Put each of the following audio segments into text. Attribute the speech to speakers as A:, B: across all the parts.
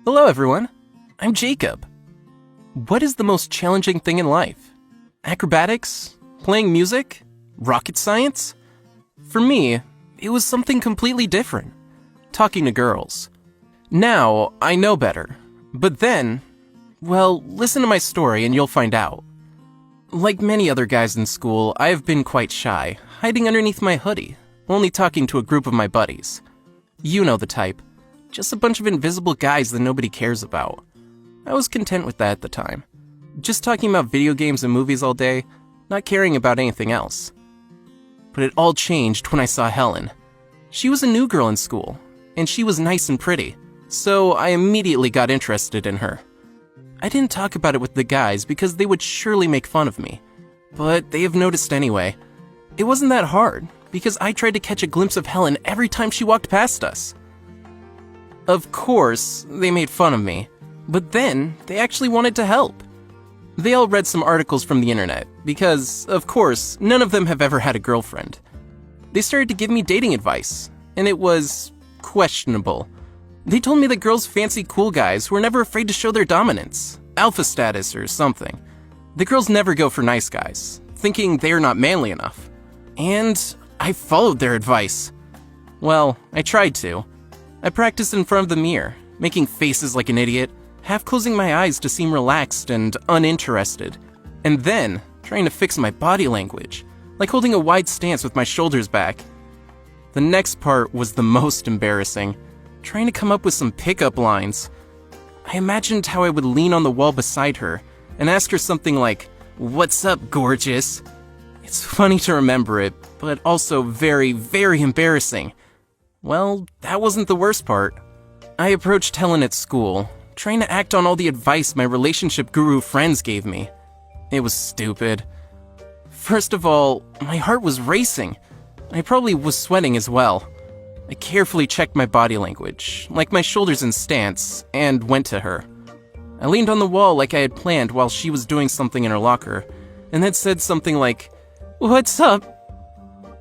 A: Hello everyone, I'm Jacob. What is the most challenging thing in life? Acrobatics? Playing music? Rocket science? For me, it was something completely different. Talking to girls. Now, I know better. But then, well, listen to my story and you'll find out. Like many other guys in school, I have been quite shy, hiding underneath my hoodie, only talking to a group of my buddies. You know the type. Just a bunch of invisible guys that nobody cares about. I was content with that at the time. Just talking about video games and movies all day, not caring about anything else. But it all changed when I saw Helen. She was a new girl in school, and she was nice and pretty, so I immediately got interested in her. I didn't talk about it with the guys because they would surely make fun of me, but they have noticed anyway. It wasn't that hard, because I tried to catch a glimpse of Helen every time she walked past us. Of course, they made fun of me, but then they actually wanted to help. They all read some articles from the internet, because, of course, none of them have ever had a girlfriend. They started to give me dating advice, and it was questionable. They told me that girls fancy cool guys who are never afraid to show their dominance, alpha status or something. The girls never go for nice guys, thinking they are not manly enough. And I followed their advice. Well, I tried to. I practiced in front of the mirror, making faces like an idiot, half closing my eyes to seem relaxed and uninterested, and then trying to fix my body language, like holding a wide stance with my shoulders back. The next part was the most embarrassing, trying to come up with some pickup lines. I imagined how I would lean on the wall beside her and ask her something like, "What's up, gorgeous?" It's funny to remember it, but also very, very embarrassing. Well, that wasn't the worst part. I approached Helen at school, trying to act on all the advice my relationship guru friends gave me. It was stupid. First of all, my heart was racing. I probably was sweating as well. I carefully checked my body language, like my shoulders in stance, and went to her. I leaned on the wall like I had planned while she was doing something in her locker, and then said something like, "What's up?"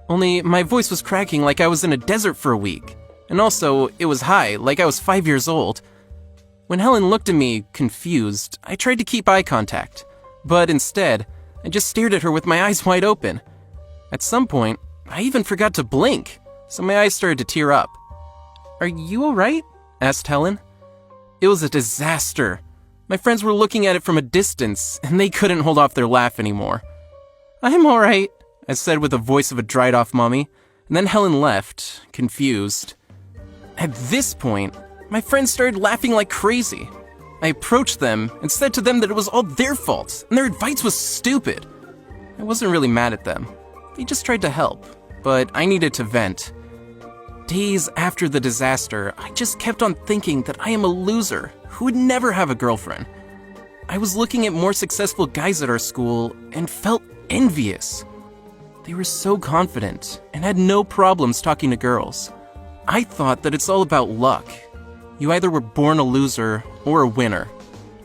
A: Only my voice was cracking like I was in a desert for a week, and also it was high like I was 5 years old. When Helen looked at me, confused, I tried to keep eye contact, but instead, I just stared at her with my eyes wide open. At some point, I even forgot to blink, so my eyes started to tear up. "Are you alright?" asked Helen. It was a disaster. My friends were looking at it from a distance, and they couldn't hold off their laugh anymore. "I'm alright," I said with the voice of a dried-off mummy, and then Helen left, confused. At this point, my friends started laughing like crazy. I approached them and said to them that it was all their fault, and their advice was stupid. I wasn't really mad at them. They just tried to help, but I needed to vent. Days after the disaster, I just kept on thinking that I am a loser who would never have a girlfriend. I was looking at more successful guys at our school and felt envious. They were so confident and had no problems talking to girls. I thought that it's all about luck. You either were born a loser or a winner.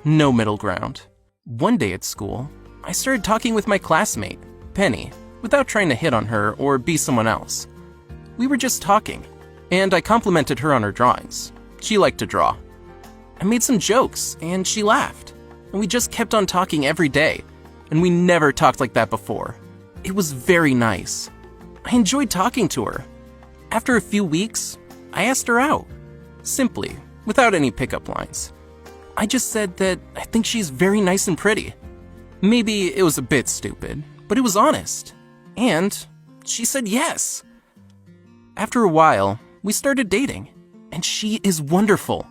A: No middle ground. One day at school, I started talking with my classmate, Penny, without trying to hit on her or be someone else. We were just talking, and I complimented her on her drawings. She liked to draw. I made some jokes, and she laughed. And we just kept on talking every day, and we never talked like that before. It was very nice. I enjoyed talking to her. After a few weeks, I asked her out. Simply, without any pickup lines. I just said that I think she's very nice and pretty. Maybe it was a bit stupid, but it was honest. And she said yes. After a while, we started dating, and she is wonderful.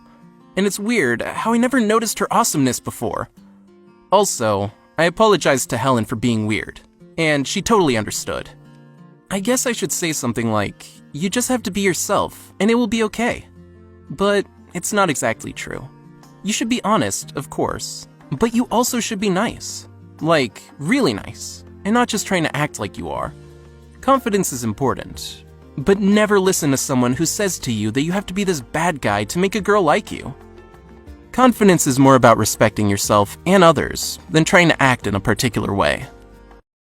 A: And it's weird how I never noticed her awesomeness before. Also, I apologized to Helen for being weird, and she totally understood. I guess I should say something like, you just have to be yourself, and it will be okay. But it's not exactly true. You should be honest, of course, but you also should be nice. Like, really nice, and not just trying to act like you are. Confidence is important, but never listen to someone who says to you that you have to be this bad guy to make a girl like you. Confidence is more about respecting yourself and others than trying to act in a particular way.